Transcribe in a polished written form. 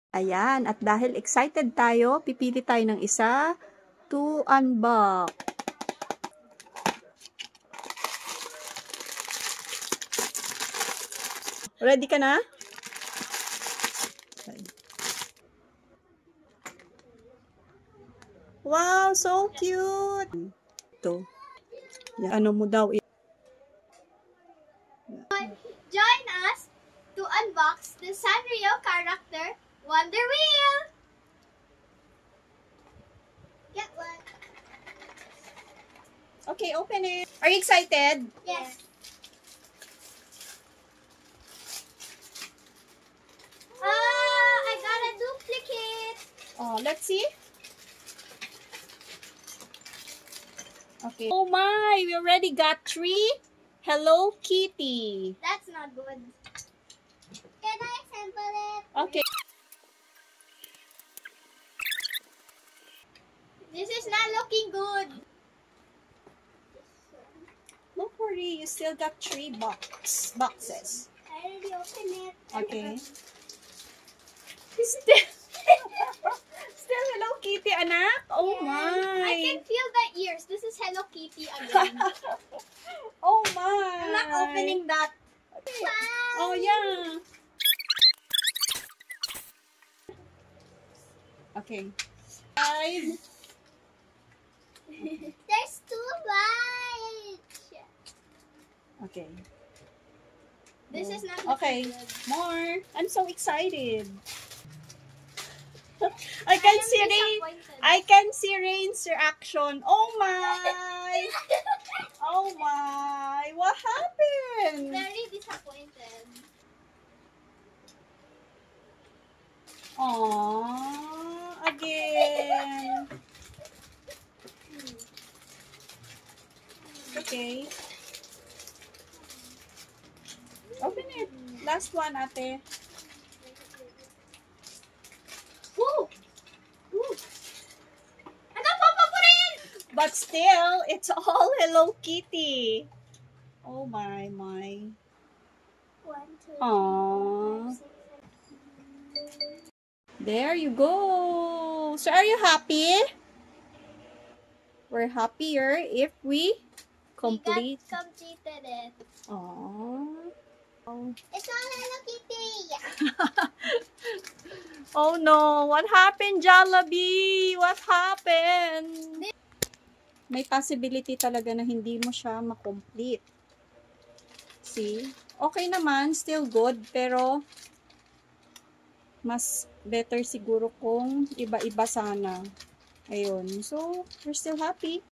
Ayan, at dahil excited tayo, pipili tayo ng isa to unbox. Ready ka na? Wow, so cute! Ito. Yan, ano mo daw? Join us to unbox the Sanrio character Wonder Wheel! Get one. Okay, open it. Are you excited? Yes. I got a duplicate. Oh, let's see. Okay. Oh my, we already got 3 Hello Kitty. That's not good. Can I sample it? Okay. This is not looking good. Don't worry, you still got 3 boxes. I already opened it. Okay. Still Hello Kitty, anak? Oh my. I can feel the ears. This is Hello Kitty again. Oh my. I'm not opening that. Oh yeah. Okay. 5. There's too much. Okay. This is not Okay. looking good. More. I'm so excited. I can see Rain's reaction. Oh my. Oh my. What happened? Very disappointed. Aww. Again. Okay. Open it. Last one, ate. Woo! Woo! I got Papa. But still, it's all Hello Kitty. Oh my. 1, 2, 3, Aww. 4, 5, 6, 7. There you go. So are you happy? We're happier if we complete. Completed it. Aww. It's all Hello Kitty. Oh no, what happened, Jollibee? What happened? May possibility talaga na hindi mo siya makomplete. See? Okay naman, still good, pero mas better siguro kung iba-iba sana. Ayun. So, we're still happy.